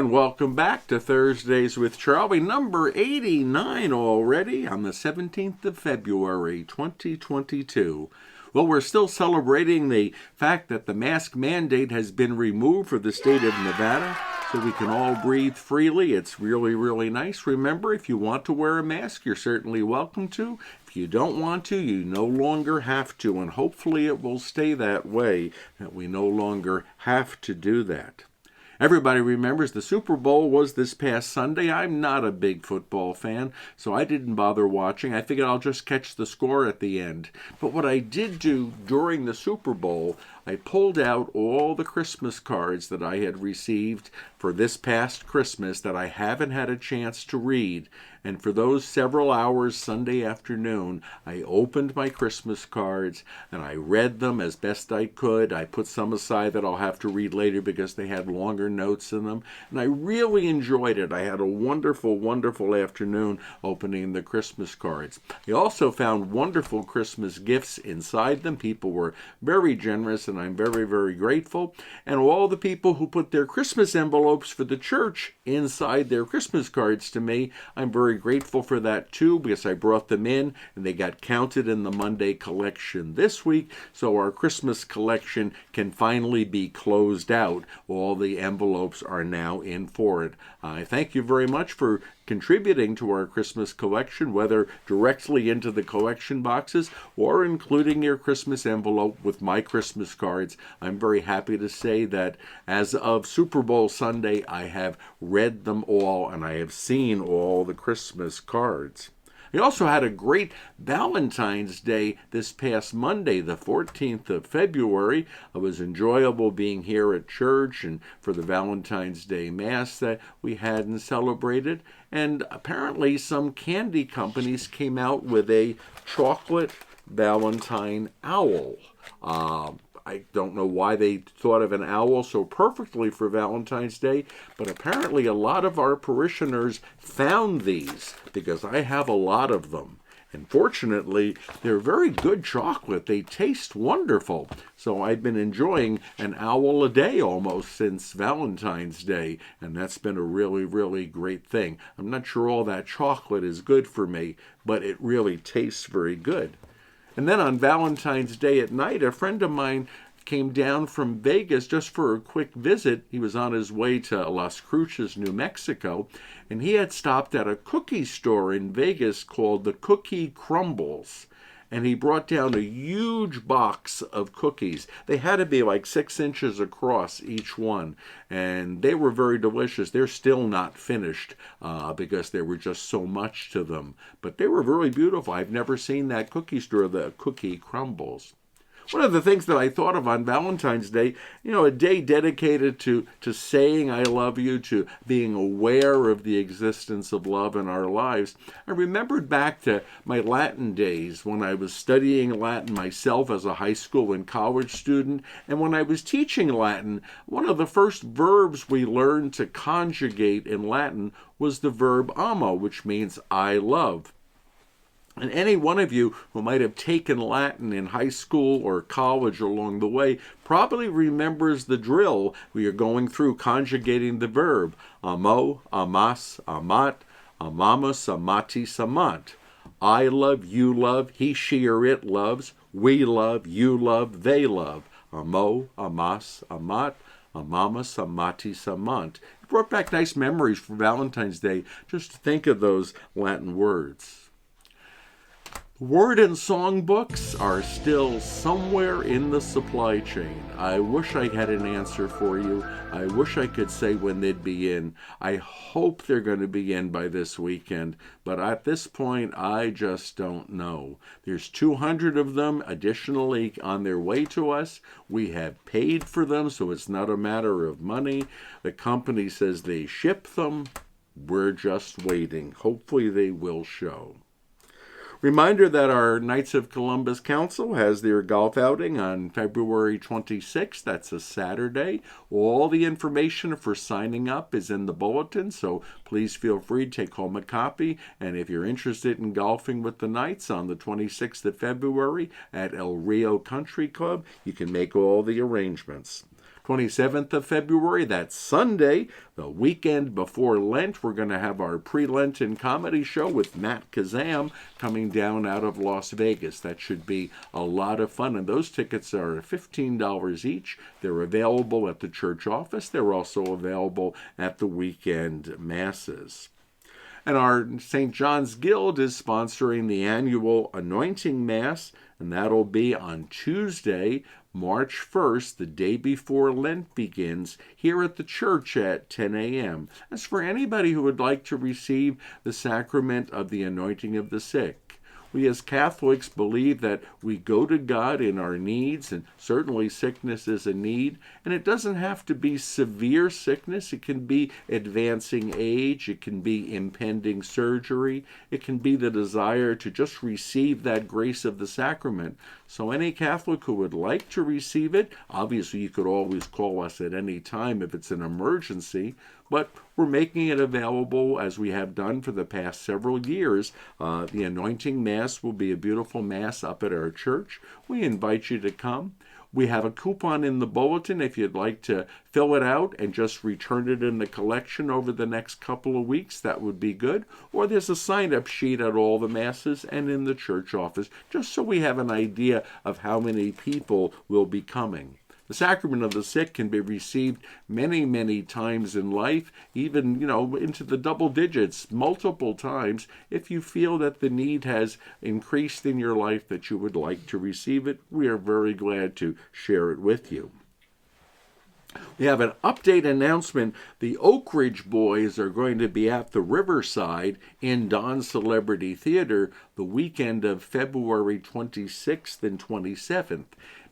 And welcome back to Thursdays with Charlie, number 89 already on the 17th of February, 2022. Well, we're still celebrating the fact that the mask mandate has been removed for the state of Nevada, so we can all breathe freely. It's really, really nice. Remember, if you want to wear a mask, you're certainly welcome to. If you don't want to, you no longer have to, and hopefully it will stay that way, that we no longer have to do that. Everybody remembers the Super Bowl was this past Sunday. I'm not a big football fan, so I didn't bother watching. I figured I'll just catch the score at the end. But what I did do during the Super Bowl, I pulled out all the Christmas cards that I had received for this past Christmas that I haven't had a chance to read. And for those several hours Sunday afternoon, I opened my Christmas cards and I read them as best I could. I put some aside that I'll have to read later because they had longer notes in them. And I really enjoyed it. I had a wonderful, wonderful afternoon opening the Christmas cards. I also found wonderful Christmas gifts inside them. People were very generous, and I'm very, very grateful. And all the people who put their Christmas envelopes for the church inside their Christmas cards to me, I'm very grateful for that too, because I brought them in and they got counted in the Monday collection this week, so our Christmas collection can finally be closed out. All the envelopes are now in for it. I thank you very much for contributing to our Christmas collection, whether directly into the collection boxes or including your Christmas envelope with my Christmas cards. I'm very happy to say that as of Super Bowl Sunday, I have read them all and I have seen all the Christmas cards. We also had a great Valentine's Day this past Monday, the 14th of February. It was enjoyable being here at church and for the Valentine's Day Mass that we had and celebrated. And apparently some candy companies came out with a chocolate Valentine owl. I don't know why they thought of an owl so perfectly for Valentine's Day, but apparently a lot of our parishioners found these because I have a lot of them. And fortunately, they're very good chocolate. They taste wonderful. So I've been enjoying an owl a day almost since Valentine's Day, and that's been a really, really great thing. I'm not sure all that chocolate is good for me, but it really tastes very good. And then on Valentine's Day at night, a friend of mine came down from Vegas just for a quick visit. He was on his way to Las Cruces, New Mexico, and he had stopped at a cookie store in Vegas called the Cookie Crumbles. And he brought down a huge box of cookies. They had to be like 6 inches across each one. And they were very delicious. They're still not finished because there were just so much to them. But they were really beautiful. I've never seen that cookie store, the Cookie Crumbles. One of the things that I thought of on Valentine's Day, a day dedicated to saying I love you, to being aware of the existence of love in our lives. I remembered back to my Latin days when I was studying Latin myself as a high school and college student. And when I was teaching Latin, one of the first verbs we learned to conjugate in Latin was the verb amo, which means I love. And any one of you who might have taken Latin in high school or college along the way probably remembers the drill where you're going through conjugating the verb. Amo, amas, amat, amamus, amatis, amant. I love, you love, he, she, or it loves, we love, you love, they love. Amo, amas, amat, amamus, amatis, amant. It brought back nice memories for Valentine's Day just to think of those Latin words. Word and song books are still somewhere in the supply chain. I wish I had an answer for you. I wish I could say when they'd be in. I hope they're going to be in by this weekend, but at this point, I just don't know. There's 200 of them additionally on their way to us. We have paid for them, so it's not a matter of money. The company says they ship them. We're just waiting. Hopefully they will show. Reminder that our Knights of Columbus Council has their golf outing on February 26th. That's a Saturday. All the information for signing up is in the bulletin, so please feel free to take home a copy. And if you're interested in golfing with the Knights on the 26th of February at El Rio Country Club, you can make all the arrangements. 27th of February, that's Sunday, the weekend before Lent. We're going to have our pre-Lenten comedy show with Matt Kazam coming down out of Las Vegas. That should be a lot of fun, and those tickets are $15 each. They're available at the church office. They're also available at the weekend masses. And our St. John's Guild is sponsoring the annual Anointing Mass, and that'll be on Tuesday, March 1st, the day before Lent begins, here at the church at 10 a.m. That's for anybody who would like to receive the sacrament of the anointing of the sick. We as Catholics believe that we go to God in our needs, and certainly sickness is a need, and it doesn't have to be severe sickness. It can be advancing age, it can be impending surgery, it can be the desire to just receive that grace of the sacrament. So any Catholic who would like to receive it, obviously you could always call us at any time if it's an emergency, but we're making it available as we have done for the past several years. The Anointing Mass will be a beautiful Mass up at our church. We invite you to come. We have a coupon in the bulletin if you'd like to fill it out and just return it in the collection over the next couple of weeks. That would be good. Or there's a sign-up sheet at all the Masses and in the church office, just so we have an idea of how many people will be coming. The sacrament of the sick can be received many, many times in life, even, into the double digits, multiple times, if you feel that the need has increased in your life that you would like to receive it. We are very glad to share it with you. We have an update announcement. The Oak Ridge Boys are going to be at the Riverside in Don's Celebrity Theater the weekend of February 26th and 27th.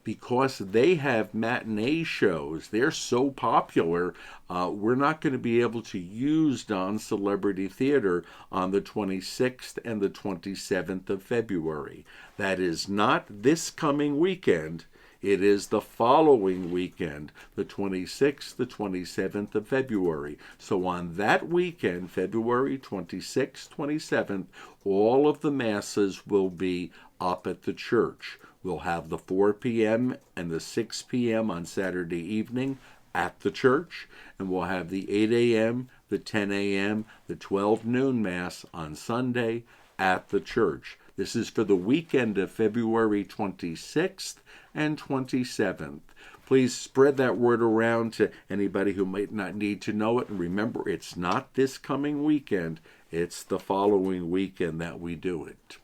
Because they have matinee shows, they're so popular, we're not going to be able to use Don's Celebrity Theater on the 26th and the 27th of February. That is not this coming weekend. It is the following weekend, the 26th, the 27th of February. So on that weekend, February 26th, 27th, all of the Masses will be up at the church. We'll have the 4 p.m. and the 6 p.m. on Saturday evening at the church, and we'll have the 8 a.m., the 10 a.m., the 12 noon Mass on Sunday at the church. This is for the weekend of February 26th and 27th. Please spread that word around to anybody who might not need to know it. And remember, it's not this coming weekend. It's the following weekend that we do it.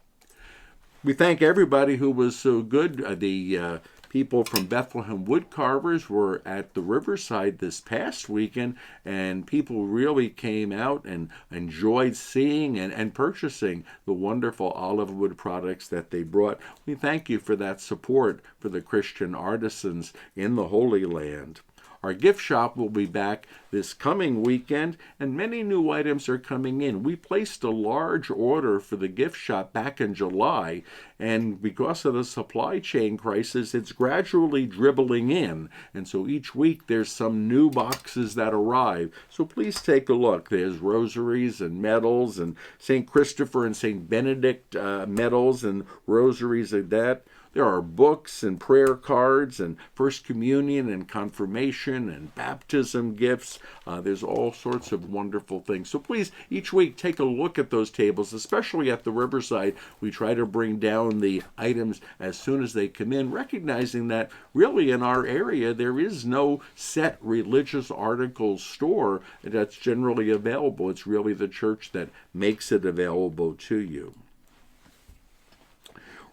We thank everybody who was so good. The people from Bethlehem Woodcarvers were at the Riverside this past weekend, and people really came out and enjoyed seeing and purchasing the wonderful olive wood products that they brought. We thank you for that support for the Christian artisans in the Holy Land. Our gift shop will be back this coming weekend, and many new items are coming in. We placed a large order for the gift shop back in July, and because of the supply chain crisis, it's gradually dribbling in. And so each week there's some new boxes that arrive. So please take a look. There's rosaries and medals and St. Christopher and St. Benedict medals and rosaries like that. There are books and prayer cards and First Communion and confirmation and baptism gifts. There's all sorts of wonderful things. So please, each week, take a look at those tables, especially at the Riverside. We try to bring down the items as soon as they come in, recognizing that really in our area, there is no set religious articles store that's generally available. It's really the church that makes it available to you.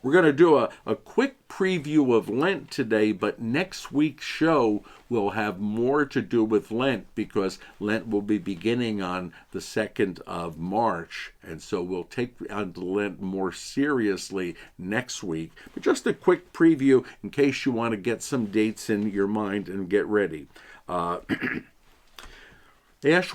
We're going to do a quick preview of Lent today, but next week's show will have more to do with Lent because Lent will be beginning on the 2nd of March. And so we'll take on Lent more seriously next week. But just a quick preview in case you want to get some dates in your mind and get ready. Ash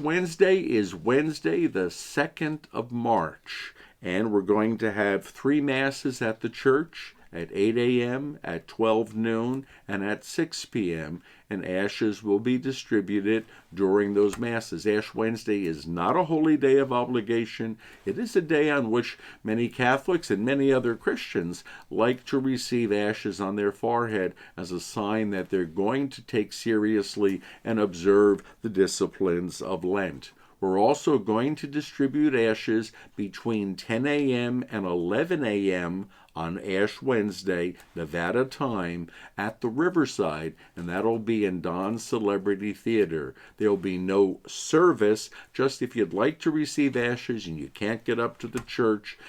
Wednesday is Wednesday, the 2nd of March. And we're going to have 3 Masses at the church at 8 a.m., at 12 noon, and at 6 p.m., and ashes will be distributed during those Masses. Ash Wednesday is not a holy day of obligation. It is a day on which many Catholics and many other Christians like to receive ashes on their forehead as a sign that they're going to take seriously and observe the disciplines of Lent. We're also going to distribute ashes between 10 a.m. and 11 a.m. on Ash Wednesday, Nevada time, at the Riverside, and that'll be in Don's Celebrity Theater. There'll be no service, just if you'd like to receive ashes and you can't get up to the church,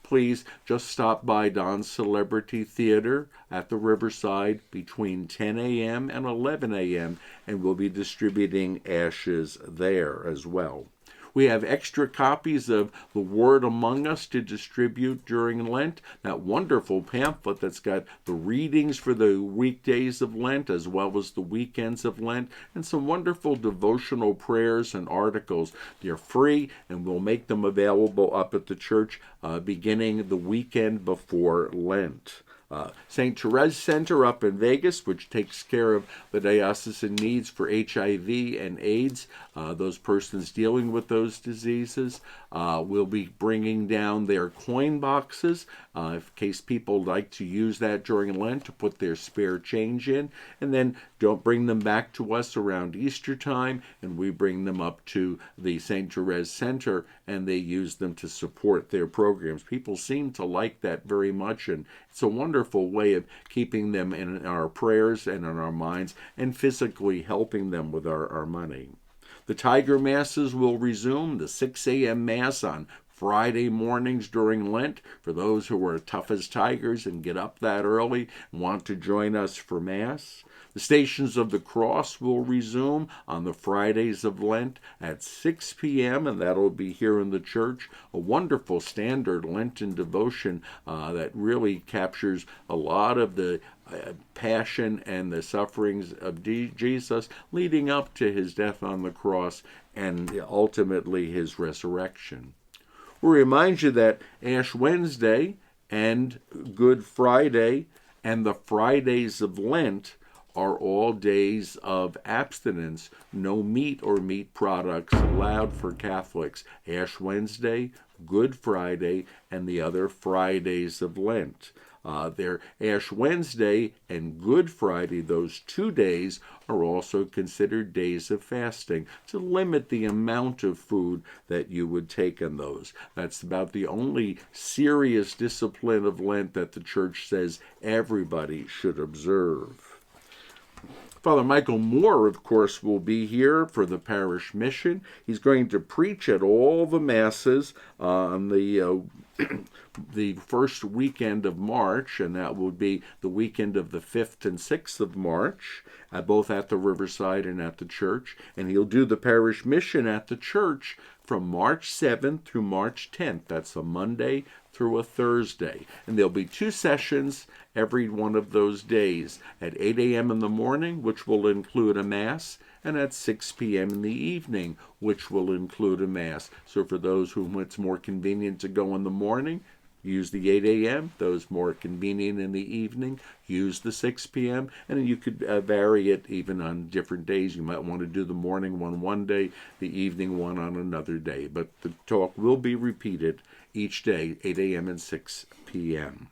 please just stop by Don's Celebrity Theater at the Riverside between 10 a.m. and 11 a.m., and we'll be distributing ashes there as well. We have extra copies of The Word Among Us to distribute during Lent, that wonderful pamphlet that's got the readings for the weekdays of Lent as well as the weekends of Lent, and some wonderful devotional prayers and articles. They're free, and we'll make them available up at the church beginning the weekend before Lent. St. Therese Center up in Vegas, which takes care of the diocesan needs for HIV and AIDS, those persons dealing with those diseases, will be bringing down their coin boxes in case people like to use that during Lent to put their spare change in, and then don't bring them back to us around Easter time, and we bring them up to the St. Therese Center, and they use them to support their programs. People seem to like that very much, and it's a wonderful way of keeping them in our prayers and in our minds and physically helping them with our money. The Tiger Masses will resume, the 6 a.m. Mass on Friday mornings during Lent for those who are tough as tigers and get up that early and want to join us for Mass. The Stations of the Cross will resume on the Fridays of Lent at 6 p.m., and that'll be here in the church. A wonderful standard Lenten devotion that really captures a lot of the passion and the sufferings of Jesus leading up to his death on the cross and ultimately his resurrection. We remind you that Ash Wednesday and Good Friday and the Fridays of Lent are all days of abstinence. No meat or meat products allowed for Catholics. Ash Wednesday, Good Friday, and the other Fridays of Lent. Their Ash Wednesday and Good Friday, those 2 days, are also considered days of fasting to limit the amount of food that you would take in those. That's about the only serious discipline of Lent that the Church says everybody should observe. Father Michael Moore, of course, will be here for the parish mission. He's going to preach at all the Masses on the first weekend of March, and that will be the weekend of the 5th and 6th of March, both at the Riverside and at the church. And he'll do the parish mission at the church from March 7th through March 10th. That's a Monday through a Thursday. And there'll be 2 sessions every one of those days, at 8 a.m. in the morning, which will include a Mass, and at 6 p.m. in the evening, which will include a Mass. So for those whom it's more convenient to go in the morning, use the 8 a.m. Those more convenient in the evening, use the 6 p.m. And you could vary it even on different days. You might want to do the morning one day, the evening one on another day. But the talk will be repeated each day, 8 a.m. and 6 p.m.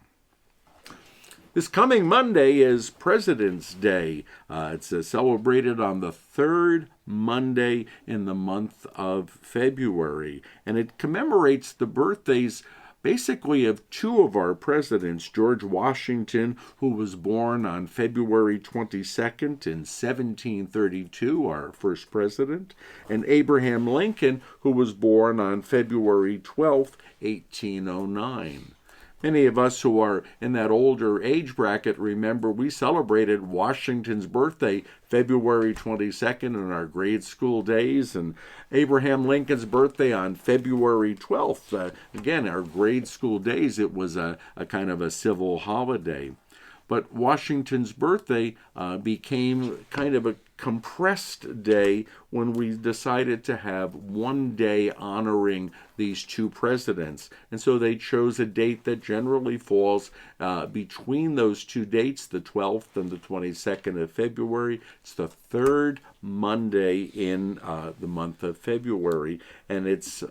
This coming Monday is President's Day. It's celebrated on the 3rd Monday in the month of February, and it commemorates the birthdays basically of 2 of our presidents, George Washington, who was born on February 22nd in 1732, our first president, and Abraham Lincoln, who was born on February 12th, 1809. Many of us who are in that older age bracket remember we celebrated Washington's birthday February 22nd in our grade school days, and Abraham Lincoln's birthday on February 12th. Again, our grade school days, it was a kind of a civil holiday. But Washington's birthday became kind of a compressed day when we decided to have one day honoring these two presidents. And so they chose a date that generally falls between those two dates, the 12th and the 22nd of February. It's the third Monday in the month of February, and it's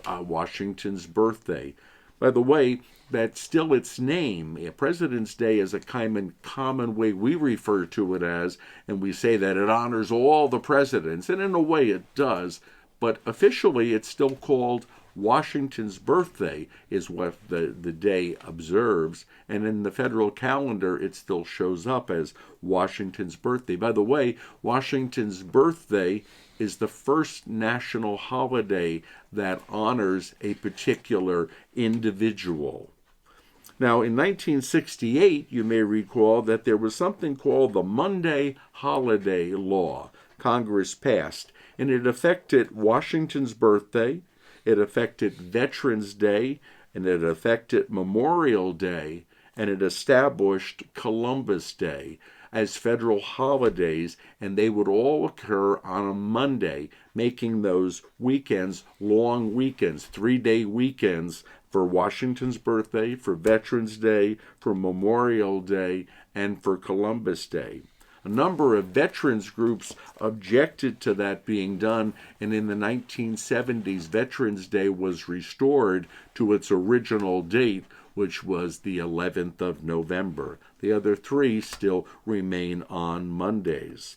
Washington's birthday. By the way, that's still its name. President's Day is a common way we refer to it as, and we say that it honors all the presidents, and in a way it does, but officially it's still called Washington's birthday is what the day observes, and in the federal calendar it still shows up as Washington's birthday. By the way, Washington's birthday is the first national holiday that honors a particular individual. Now, in 1968, you may recall that there was something called the Monday Holiday Law Congress passed, and it affected Washington's birthday, it affected Veterans Day, and it affected Memorial Day, and it established Columbus Day as federal holidays, and they would all occur on a Monday, making those weekends long weekends, 3-day weekends for Washington's birthday, for Veterans Day, for Memorial Day, and for Columbus Day. A number of veterans groups objected to that being done, and in the 1970s, Veterans Day was restored to its original date, which was the 11th of November. The other three still remain on Mondays.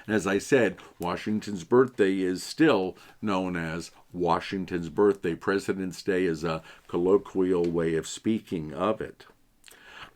As I said, Washington's birthday is still known as Washington's birthday. President's Day is a colloquial way of speaking of it.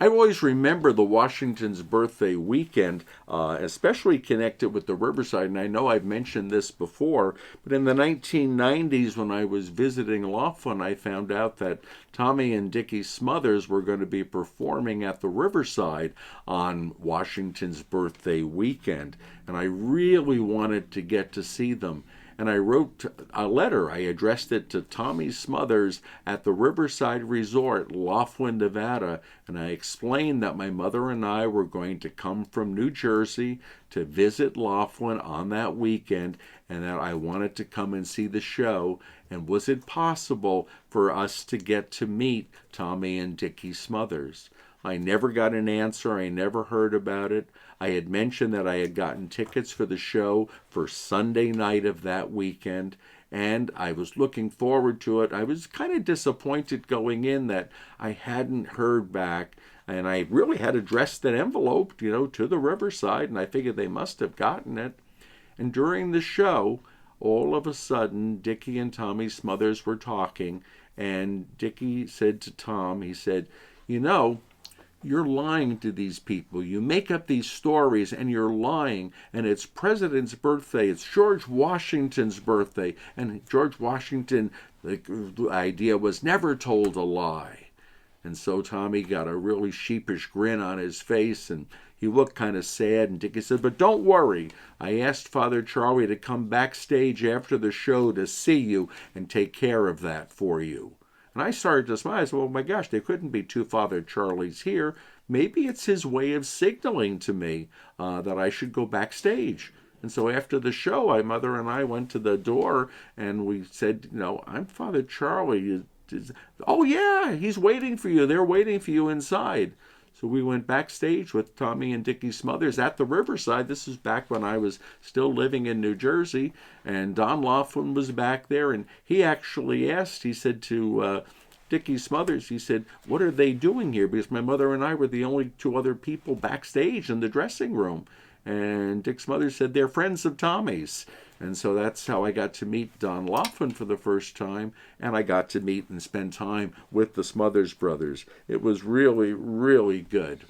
I always remember the Washington's birthday weekend, especially connected with the Riverside, and I know I've mentioned this before, but in the 1990s when I was visiting Laughlin, I found out that Tommy and Dickie Smothers were going to be performing at the Riverside on Washington's birthday weekend, and I really wanted to get to see them. And I wrote a letter. I addressed it to Tommy Smothers at the Riverside Resort, Laughlin, Nevada, and I explained that my mother and I were going to come from New Jersey to visit Laughlin on that weekend, and that I wanted to come and see the show, and was it possible for us to get to meet Tommy and Dickie Smothers? I never got an answer. I never heard about it. I had mentioned that I had gotten tickets for the show for Sunday night of that weekend, and I was looking forward to it. I was kind of disappointed going in that I hadn't heard back, and I really had addressed that envelope, to the Riverside, and I figured they must have gotten it. And during the show, all of a sudden, Dickie and Tommy Smothers were talking, and Dickie said to Tom, he said, you're lying to these people. You make up these stories and you're lying. And it's President's birthday. It's George Washington's birthday. And George Washington, the idea was never told a lie. And so Tommy got a really sheepish grin on his face and he looked kind of sad. And Dickie said, but don't worry. I asked Father Charlie to come backstage after the show to see you and take care of that for you. And I started to smile. I said, well, my gosh, there couldn't be two Father Charlies here. Maybe it's his way of signaling to me that I should go backstage. And so after the show, my mother and I went to the door and we said, I'm Father Charlie. Oh, yeah, he's waiting for you. They're waiting for you inside. So we went backstage with Tommy and Dickie Smothers at the Riverside. This is back when I was still living in New Jersey, and Don Laughlin was back there, and he actually asked, he said to Dickie Smothers, he said, what are they doing here? Because my mother and I were the only two other people backstage in the dressing room. And Dick Smothers said, they're friends of Tommy's. And so that's how I got to meet Don Laughlin for the first time, and I got to meet and spend time with the Smothers brothers. It was really, really good.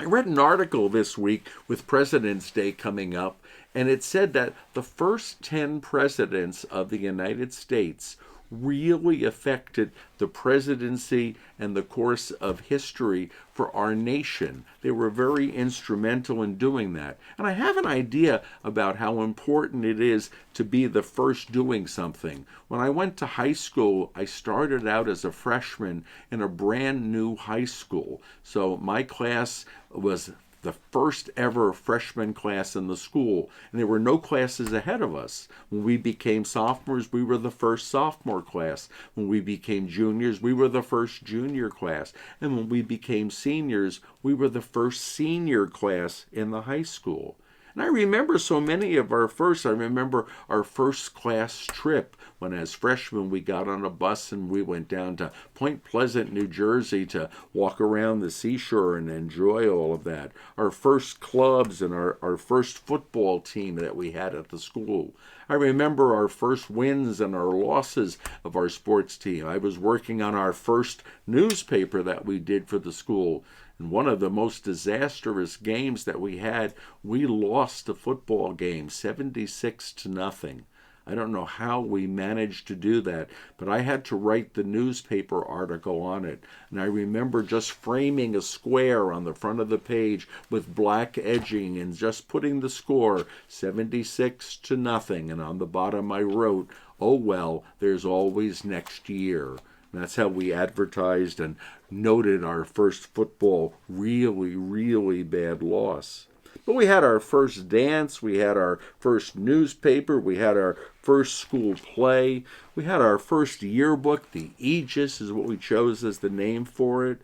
I read an article this week with President's Day coming up, and it said that the first 10 presidents of the United States really affected the presidency and the course of history for our nation. They were very instrumental in doing that. And I have an idea about how important it is to be the first doing something. When I went to high school, I started out as a freshman in a brand new high school. So my class was the first ever freshman class in the school, and there were no classes ahead of us. When we became sophomores, we were the first sophomore class. When we became juniors, we were the first junior class. And when we became seniors, we were the first senior class in the high school. And I remember so many of our firsts. I remember our first class trip when as freshmen we got on a bus and we went down to Point Pleasant, New Jersey to walk around the seashore and enjoy all of that. Our first clubs and our first football team that we had at the school. I remember our first wins and our losses of our sports team. I was working on our first newspaper that we did for the school. And one of the most disastrous games that we had, we lost a football game 76-0. I don't know how we managed to do that, but I had to write the newspaper article on it. And I remember just framing a square on the front of the page with black edging and just putting the score 76-0. And on the bottom I wrote, "Oh well, there's always next year." And that's how we advertised and noted our first football really, really bad loss. But we had our first dance, we had our first newspaper, we had our first school play, we had our first yearbook. The Aegis is what we chose as the name for it,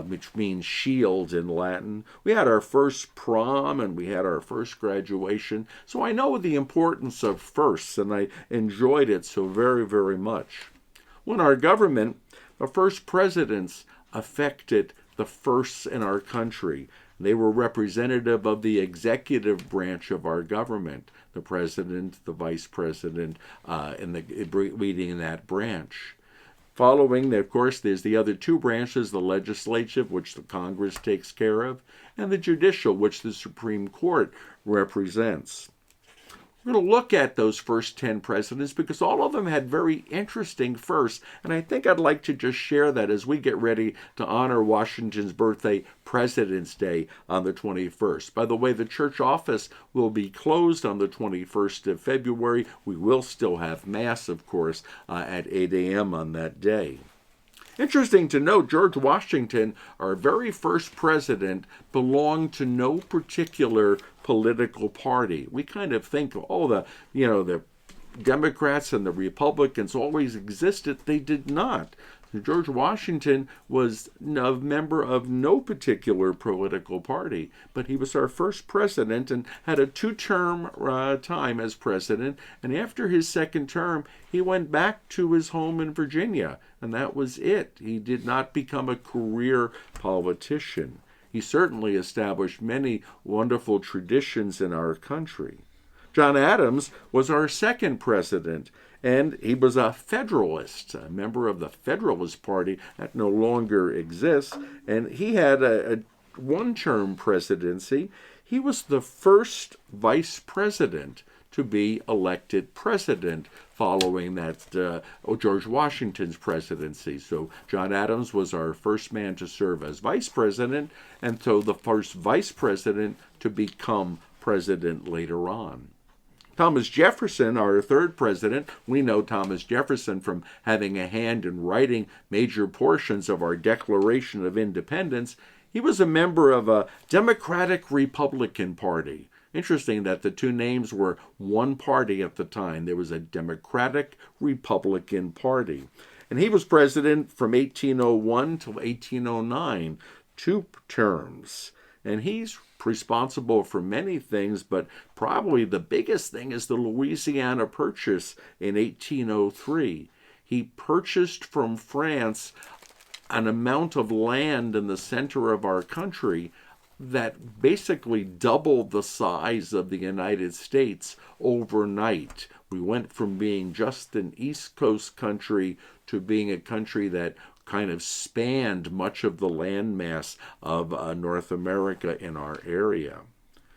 which means shield in Latin. We had our first prom and we had our first graduation. So I know the importance of firsts, and I enjoyed it so very, very much. When our government, the first presidents affected the firsts in our country. They were representative of the executive branch of our government, the president, the vice president, and the leading that branch. Following, of course, there's the other two branches, the legislative, which the Congress takes care of, and the judicial, which the Supreme Court represents. We're going to look at those first 10 presidents because all of them had very interesting firsts, and I think I'd like to just share that as we get ready to honor Washington's birthday, President's Day, on the 21st. By the way, the church office will be closed on the 21st of February. We will still have Mass, of course, at 8 a.m. on that day. Interesting to note, George Washington, our very first president, belonged to no particular political party. We kind of think, the Democrats and the Republicans always existed. They did not. George Washington was a member of no particular political party, but he was our first president and had a two-term time as president. And after his second term, he went back to his home in Virginia, and that was it. He did not become a career politician. He certainly established many wonderful traditions in our country. John Adams was our second president, and he was a Federalist, a member of the Federalist Party that no longer exists, and he had a one-term presidency. He was the first vice president to be elected president following that George Washington's presidency. So John Adams was our first man to serve as vice president, and so the first vice president to become president later on. Thomas Jefferson, our third president, we know Thomas Jefferson from having a hand in writing major portions of our Declaration of Independence. He was a member of a Democratic-Republican Party. Interesting that the two names were one party at the time. There was a Democratic-Republican Party. And he was president from 1801 to 1809, 2 terms. And he's responsible for many things, but probably the biggest thing is the Louisiana Purchase in 1803. He purchased from France an amount of land in the center of our country that basically doubled the size of the United States overnight. We went from being just an East Coast country to being a country that kind of spanned much of the landmass of North America in our area.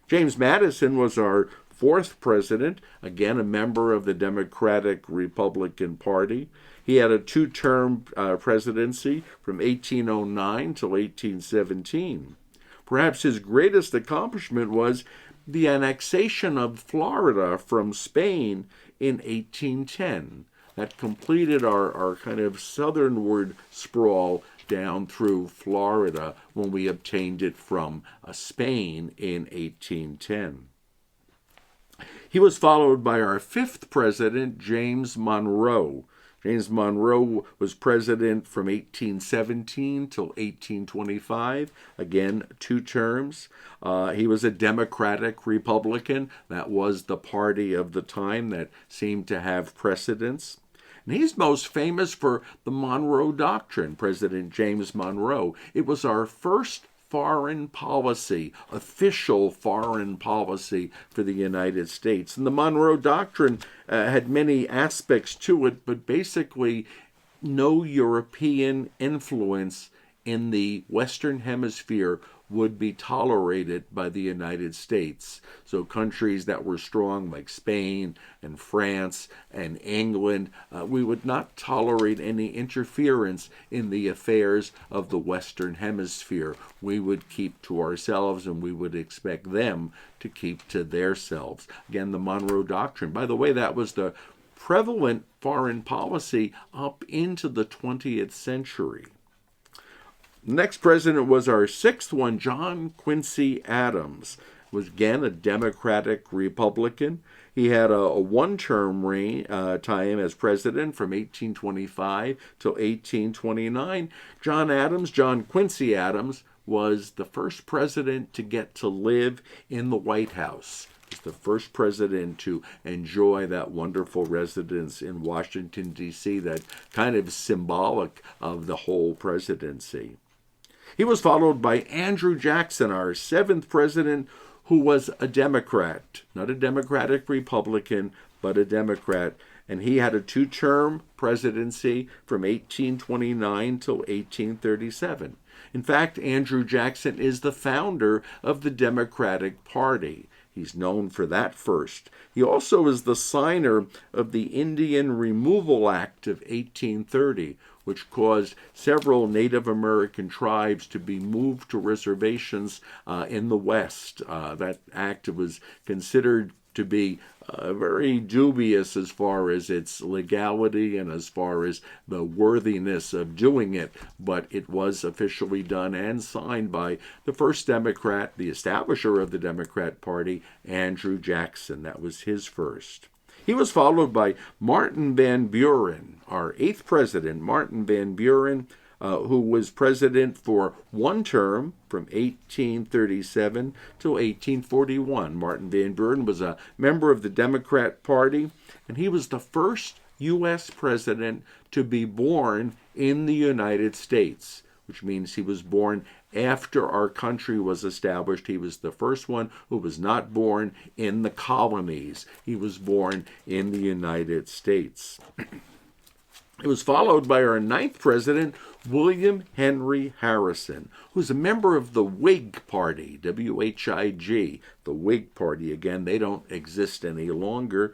James Madison was our fourth president, again a member of the Democratic-Republican Party. He had a two-term presidency from 1809 till 1817. Perhaps his greatest accomplishment was the annexation of Florida from Spain in 1810. That completed our kind of southernward sprawl down through Florida when we obtained it from Spain in 1810. He was followed by our fifth president, James Monroe. James Monroe was president from 1817 till 1825. Again, two terms. He was a Democratic Republican. That was the party of the time that seemed to have precedence. And he's most famous for the Monroe Doctrine, President James Monroe. It was our first foreign policy, official foreign policy for the United States. And the Monroe Doctrine had many aspects to it, but basically no European influence in the Western Hemisphere would be tolerated by the United States. So countries that were strong like Spain and France and England, we would not tolerate any interference in the affairs of the Western Hemisphere. We would keep to ourselves and we would expect them to keep to themselves. Again, the Monroe Doctrine. By the way, that was the prevalent foreign policy up into the 20th century. Next president was our sixth one, John Quincy Adams. Was again a Democratic Republican. He had a one-term time as president from 1825 till 1829. John Quincy Adams, was the first president to get to live in the White House. He was the first president to enjoy that wonderful residence in Washington, D.C., that kind of symbolic of the whole presidency. He was followed by Andrew Jackson, our seventh president, who was a Democrat, not a Democratic Republican, but a Democrat. And he had a two-term presidency from 1829 till 1837. In fact, Andrew Jackson is the founder of the Democratic Party. He's known for that first. He also is the signer of the Indian Removal Act of 1830, which caused several Native American tribes to be moved to reservations in the West. That act was considered to be very dubious as far as its legality and as far as the worthiness of doing it, but it was officially done and signed by the first Democrat, the establisher of the Democrat Party, Andrew Jackson. That was his first. He was followed by Martin Van Buren, our eighth president, Martin Van Buren, who was president for one term from 1837 to 1841. Martin Van Buren was a member of the Democrat Party, and he was the first U.S. president to be born in the United States, which means he was born after our country was established. He was the first one who was not born in the colonies. He was born in the United States. It was followed by our ninth president, William Henry Harrison, who's a member of the Whig Party, W-H-I-G, the Whig Party. Again, they don't exist any longer.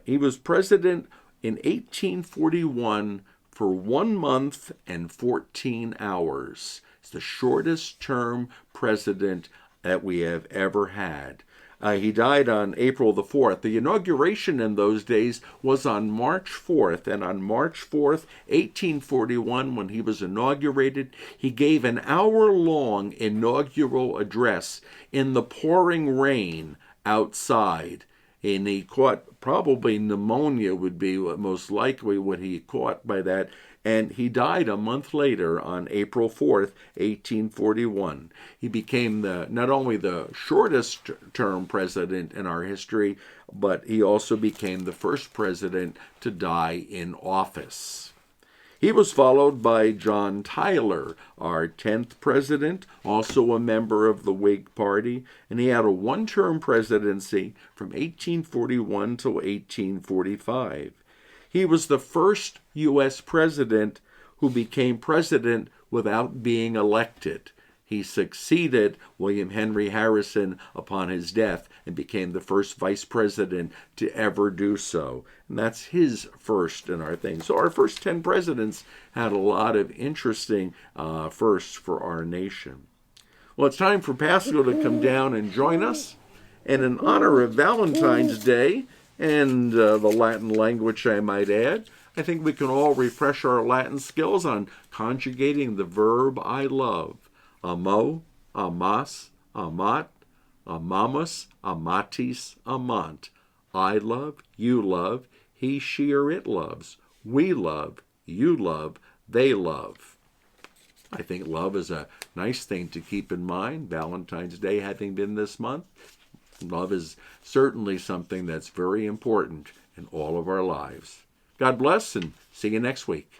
He was president in 1841 for 1 month and 14 hours. It's the shortest term president that we have ever had. He died on April the 4th. The inauguration in those days was on March 4th, and on March 4th, 1841, when he was inaugurated, he gave an hour-long inaugural address in the pouring rain outside. And he caught, probably pneumonia would be most likely what he caught by that, and he died a month later on April 4th, 1841. He became not only the shortest term president in our history, but he also became the first president to die in office. He was followed by John Tyler, our 10th president, also a member of the Whig Party, and he had a one-term presidency from 1841 to 1845. He was the first U.S. president who became president without being elected. He succeeded William Henry Harrison upon his death and became the first vice president to ever do so. And that's his first in our thing. So our first 10 presidents had a lot of interesting firsts for our nation. Well, it's time for Pascal to come down and join us. And in honor of Valentine's Day and the Latin language, I might add, I think we can all refresh our Latin skills on conjugating the verb I love. Amo, amas, amat, amamus, amatis, amant. I love, you love, he, she, or it loves. We love, you love, they love. I think love is a nice thing to keep in mind. Valentine's Day having been this month, love is certainly something that's very important in all of our lives. God bless and see you next week.